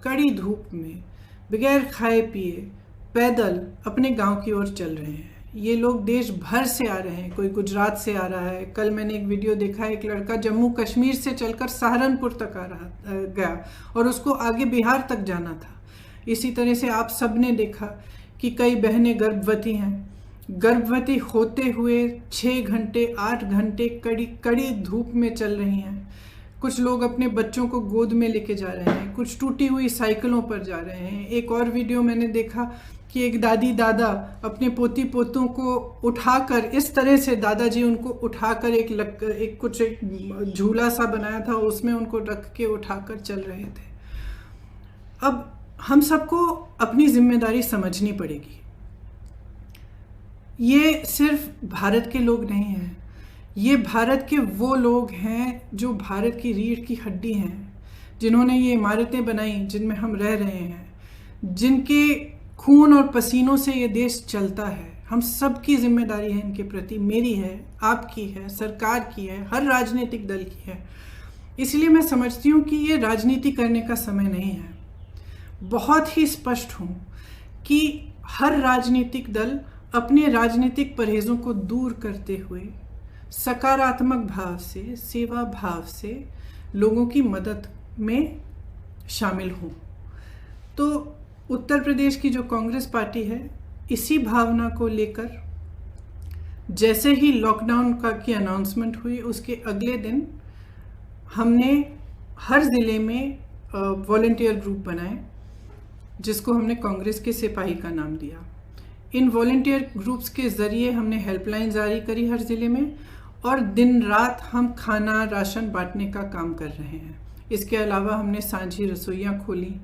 कड़ी धूप में बगैर खाए पिए पैदल अपने गांव की ओर चल रहे हैं। ये लोग देश भर से आ रहे हैं, कोई गुजरात से आ रहा है। कल मैंने एक वीडियो देखा, एक लड़का जम्मू कश्मीर से चलकर सहारनपुर तक गया और उसको आगे बिहार तक जाना था। इसी तरह से आप सब ने देखा कि कई बहनें गर्भवती हैं, गर्भवती होते हुए 6 घंटे 8 घंटे कड़ी धूप में चल रही हैं। कुछ लोग अपने बच्चों को गोद में लेके जा रहे हैं, कुछ टूटी हुई साइकिलों पर जा रहे हैं। एक और वीडियो मैंने देखा कि एक दादी दादा अपने पोती पोतों को उठाकर, इस तरह से दादाजी उनको उठाकर एक झूला सा बनाया था, उसमें उनको रख के उठाकर चल रहे थे। अब हम सबको अपनी जिम्मेदारी समझनी पड़ेगी। ये सिर्फ भारत के लोग नहीं हैं, ये भारत के वो लोग हैं जो भारत की रीढ़ की हड्डी हैं, जिन्होंने ये इमारतें बनाई जिनमें हम रह रहे हैं, जिनके खून और पसीनों से ये देश चलता है। हम सबकी जिम्मेदारी है इनके प्रति, मेरी है, आपकी है, सरकार की है, हर राजनीतिक दल की है। इसलिए मैं समझती हूँ कि ये राजनीति करने का समय नहीं है। बहुत ही स्पष्ट हूँ कि हर राजनीतिक दल अपने राजनीतिक परहेजों को दूर करते हुए सकारात्मक भाव से, सेवा भाव से लोगों की मदद में शामिल हों। तो उत्तर प्रदेश की जो कांग्रेस पार्टी है, इसी भावना को लेकर जैसे ही लॉकडाउन की अनाउंसमेंट हुई, उसके अगले दिन हमने हर ज़िले में वॉलंटियर ग्रुप बनाए, जिसको हमने कांग्रेस के सिपाही का नाम दिया। इन वॉलंटियर ग्रुप्स के ज़रिए हमने हेल्पलाइन जारी करी हर ज़िले में, और दिन रात हम खाना राशन बांटने का काम कर रहे हैं। इसके अलावा हमने सांझी रसोइयाँ खोली।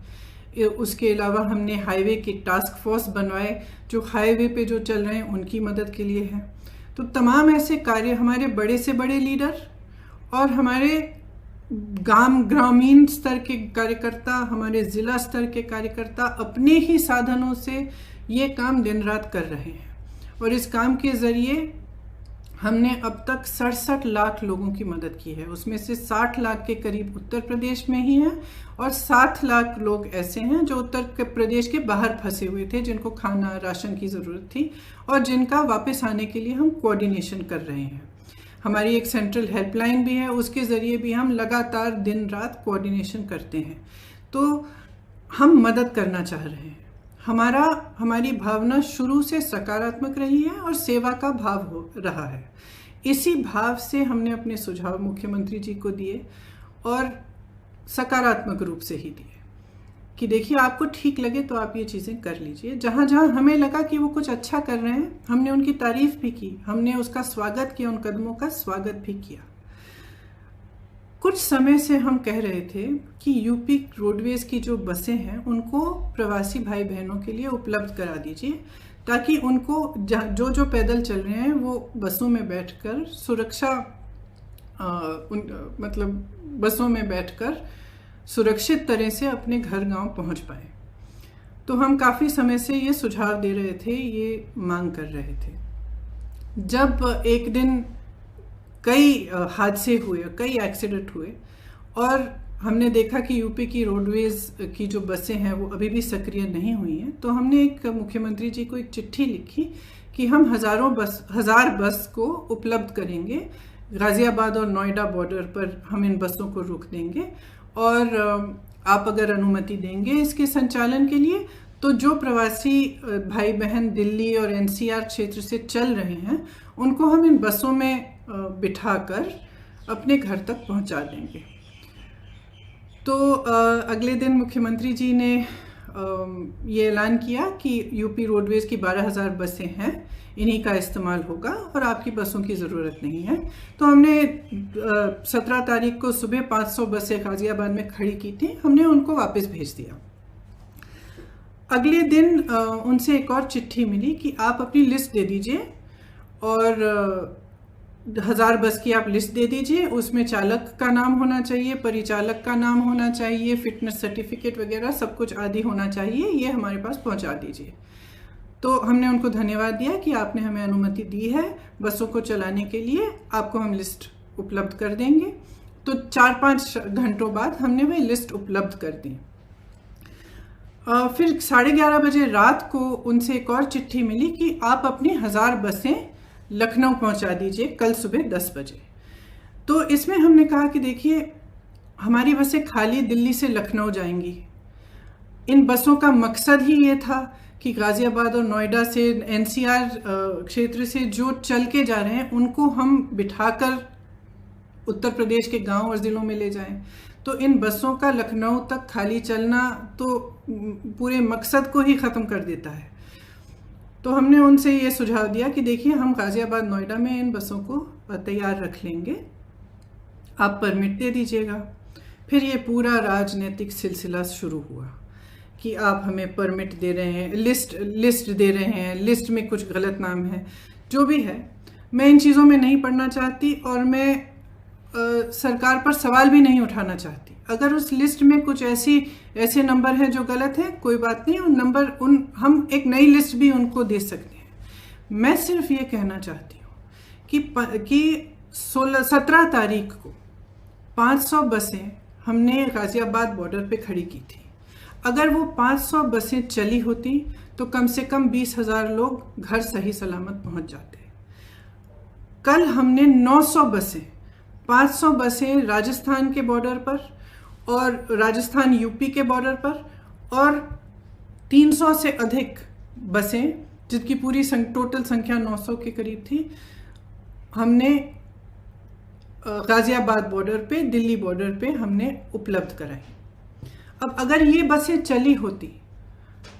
उसके अलावा हमने हाईवे के टास्क फोर्स बनवाए, जो हाईवे पे जो चल रहे हैं उनकी मदद के लिए है। तो तमाम ऐसे कार्य हमारे बड़े से बड़े लीडर और हमारे ग्रामीण स्तर के कार्यकर्ता, हमारे ज़िला स्तर के कार्यकर्ता अपने ही साधनों से ये काम दिन रात कर रहे हैं। और इस काम के ज़रिए हमने अब तक 67 लाख लोगों की मदद की है। उसमें से 60 लाख के करीब उत्तर प्रदेश में ही हैं और 7 लाख लोग ऐसे हैं जो उत्तर प्रदेश के बाहर फंसे हुए थे, जिनको खाना राशन की ज़रूरत थी और जिनका वापस आने के लिए हम कोऑर्डिनेशन कर रहे हैं। हमारी एक सेंट्रल हेल्पलाइन भी है, उसके ज़रिए भी हम लगातार दिन रात कोऑर्डिनेशन करते हैं। तो हम मदद करना चाह रहे हैं। हमारी भावना शुरू से सकारात्मक रही है और सेवा का भाव हो रहा है। इसी भाव से हमने अपने सुझाव मुख्यमंत्री जी को दिए और सकारात्मक रूप से ही दिए कि देखिए, आपको ठीक लगे तो आप ये चीज़ें कर लीजिए। जहाँ जहाँ हमें लगा कि वो कुछ अच्छा कर रहे हैं, हमने उनकी तारीफ भी की, हमने उसका स्वागत किया, उन कदमों का स्वागत भी किया। कुछ समय से हम कह रहे थे कि यूपी रोडवेज़ की जो बसें हैं उनको प्रवासी भाई बहनों के लिए उपलब्ध करा दीजिए, ताकि उनको जो पैदल चल रहे हैं वो बसों में बैठकर बसों में बैठकर सुरक्षित तरह से अपने घर गांव पहुंच पाए। तो हम काफ़ी समय से ये सुझाव दे रहे थे, ये मांग कर रहे थे। जब एक दिन कई हादसे हुए, कई एक्सीडेंट हुए और हमने देखा कि यूपी की रोडवेज़ की जो बसें हैं वो अभी भी सक्रिय नहीं हुई हैं, तो हमने एक मुख्यमंत्री जी को एक चिट्ठी लिखी कि हम हज़ार बस को उपलब्ध करेंगे। गाज़ियाबाद और नोएडा बॉर्डर पर हम इन बसों को रोक देंगे और आप अगर अनुमति देंगे इसके संचालन के लिए, तो जो प्रवासी भाई बहन दिल्ली और एनसीआर क्षेत्र से चल रहे हैं उनको हम इन बसों में बिठाकर अपने घर तक पहुंचा देंगे। तो अगले दिन मुख्यमंत्री जी ने ये ऐलान किया कि यूपी रोडवेज़ की 12,000 बसें हैं, इन्हीं का इस्तेमाल होगा और आपकी बसों की ज़रूरत नहीं है। तो हमने 17 तारीख को सुबह 500 बसें गाज़ियाबाद में खड़ी की थी, हमने उनको वापस भेज दिया। अगले दिन उनसे एक और चिट्ठी मिली कि आप अपनी लिस्ट दे दीजिए और 1000 बस की आप लिस्ट दे दीजिए, उसमें चालक का नाम होना चाहिए, परिचालक का नाम होना चाहिए, फिटनेस सर्टिफिकेट वगैरह सब कुछ आदि होना चाहिए, ये हमारे पास पहुंचा दीजिए। तो हमने उनको धन्यवाद दिया कि आपने हमें अनुमति दी है बसों को चलाने के लिए, आपको हम लिस्ट उपलब्ध कर देंगे। तो 4-5 घंटों बाद हमने वह लिस्ट उपलब्ध कर दी। फिर 11:30 बजे रात को उनसे एक और चिट्ठी मिली कि आप अपनी 1000 बसें लखनऊ पहुंचा दीजिए कल सुबह 10 बजे। तो इसमें हमने कहा कि देखिए, हमारी बसें खाली दिल्ली से लखनऊ जाएंगी। इन बसों का मकसद ही ये था कि गाज़ियाबाद और नोएडा से, एनसीआर क्षेत्र से जो चल के जा रहे हैं उनको हम बिठाकर उत्तर प्रदेश के गांव और ज़िलों में ले जाएं। तो इन बसों का लखनऊ तक खाली चलना तो पूरे मकसद को ही ख़त्म कर देता है। तो हमने उनसे ये सुझाव दिया कि देखिए, हम गाज़ियाबाद नोएडा में इन बसों को तैयार रख लेंगे, आप परमिट दे दीजिएगा। फिर ये पूरा राजनीतिक सिलसिला शुरू हुआ कि आप हमें परमिट दे रहे हैं, लिस्ट दे रहे हैं, लिस्ट में कुछ गलत नाम है। जो भी है, मैं इन चीज़ों में नहीं पढ़ना चाहती और मैं सरकार पर सवाल भी नहीं उठाना चाहती। अगर उस लिस्ट में कुछ ऐसे नंबर हैं जो गलत हैं, कोई बात नहीं, हम एक नई लिस्ट भी उनको दे सकते हैं। मैं सिर्फ ये कहना चाहती हूँ कि 17 तारीख को 500 बसें हमने गाज़ियाबाद बॉर्डर पे खड़ी की थी। अगर वो 500 बसें चली होती तो कम से कम 20,000 लोग घर सही सलामत पहुंच जाते। कल हमने 900 बसें, 500 बसें राजस्थान के बॉर्डर पर और राजस्थान यूपी के बॉर्डर पर, और 300 से अधिक बसें, जिनकी पूरी टोटल संख्या 900 के करीब थी, हमने गाज़ियाबाद बॉर्डर पे, दिल्ली बॉर्डर पे हमने उपलब्ध कराई। अब अगर ये बसें चली होती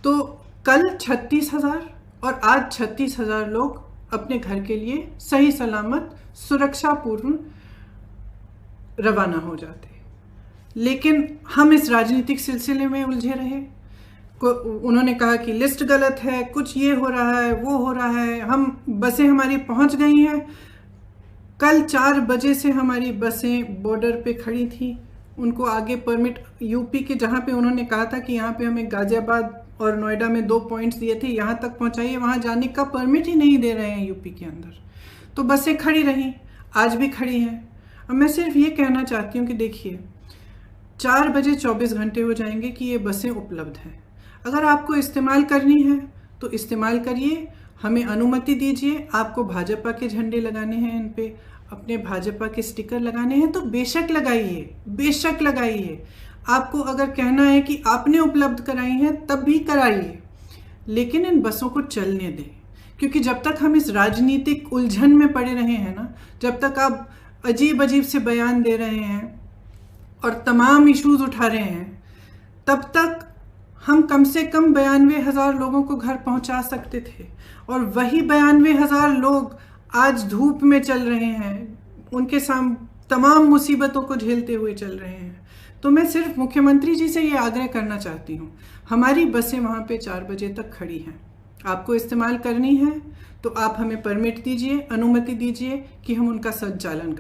तो कल 36,000 और आज 36,000 लोग अपने घर के लिए सही सलामत सुरक्षापूर्ण रवाना हो जाते। लेकिन हम इस राजनीतिक सिलसिले में उलझे रहे। उन्होंने कहा कि लिस्ट गलत है, कुछ ये हो रहा है, वो हो रहा है, बसें हमारी पहुंच गई हैं। कल 4 बजे से हमारी बसें बॉर्डर पे खड़ी थी। उनको आगे परमिट, यूपी के जहाँ पे उन्होंने कहा था कि यहाँ पे हमें गाज़ियाबाद और नोएडा में 2 पॉइंट्स दिए थे, यहाँ तक पहुँचाइए, वहाँ जाने का परमिट ही नहीं दे रहे हैं यूपी के अंदर। तो बसें खड़ी रहीं, आज भी खड़ी हैं। अब मैं सिर्फ ये कहना चाहती हूँ कि देखिए, 4 बजे 24 घंटे हो जाएंगे कि ये बसें उपलब्ध हैं। अगर आपको इस्तेमाल करनी है तो इस्तेमाल करिए, हमें अनुमति दीजिए। आपको भाजपा के झंडे लगाने हैं, इन पे अपने भाजपा के स्टिकर लगाने हैं तो बेशक लगाइए, बेशक लगाइए। आपको अगर कहना है कि आपने उपलब्ध कराई हैं तब भी कराइए, लेकिन इन बसों को चलने दें। क्योंकि जब तक हम इस राजनीतिक उलझन में पड़े रहे हैं ना, जब तक आप अजीब अजीब से बयान दे रहे हैं और तमाम इश्यूज उठा रहे हैं, तब तक हम कम से कम 92,000 लोगों को घर पहुंचा सकते थे। और वही 92,000 लोग आज धूप में चल रहे हैं, उनके सामने तमाम मुसीबतों को झेलते हुए चल रहे हैं। तो मैं सिर्फ मुख्यमंत्री जी से ये आग्रह करना चाहती हूँ, हमारी बसें वहाँ पे 4 बजे तक खड़ी हैं, आपको इस्तेमाल करनी है तो आप हमें परमिट दीजिए, अनुमति दीजिए कि हम उनका संचालन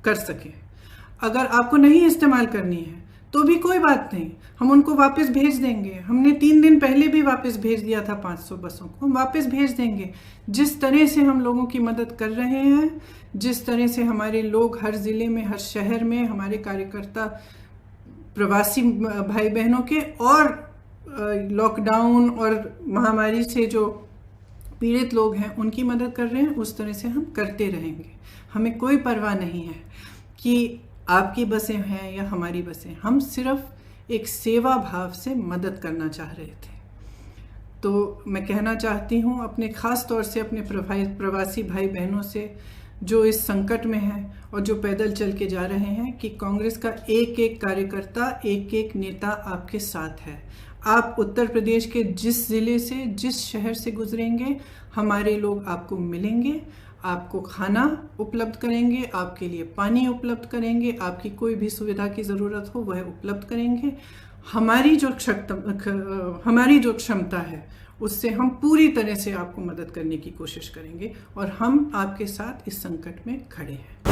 कर सकें। अगर आपको नहीं इस्तेमाल करनी है तो भी कोई बात नहीं, हम उनको वापस भेज देंगे। हमने 3 दिन पहले भी वापस भेज दिया था 500 बसों को, हम वापस भेज देंगे। जिस तरह से हम लोगों की मदद कर रहे हैं, जिस तरह से हमारे लोग हर ज़िले में, हर शहर में, हमारे कार्यकर्ता प्रवासी भाई बहनों के और लॉकडाउन और महामारी से जो पीड़ित लोग हैं उनकी मदद कर रहे हैं, उस तरह से हम करते रहेंगे। हमें कोई परवाह नहीं है कि आपकी बसें हैं या हमारी बसें, हम सिर्फ एक सेवा भाव से मदद करना चाह रहे थे। तो मैं कहना चाहती हूँ अपने ख़ास तौर से अपने प्रवासी भाई बहनों से जो इस संकट में हैं और जो पैदल चल के जा रहे हैं, कि कांग्रेस का एक एक कार्यकर्ता, एक एक नेता आपके साथ है। आप उत्तर प्रदेश के जिस ज़िले से, जिस शहर से गुजरेंगे, हमारे लोग आपको मिलेंगे, आपको खाना उपलब्ध करेंगे, आपके लिए पानी उपलब्ध करेंगे, आपकी कोई भी सुविधा की ज़रूरत हो वह उपलब्ध करेंगे। हमारी जो क्षमता है उससे हम पूरी तरह से आपको मदद करने की कोशिश करेंगे और हम आपके साथ इस संकट में खड़े हैं।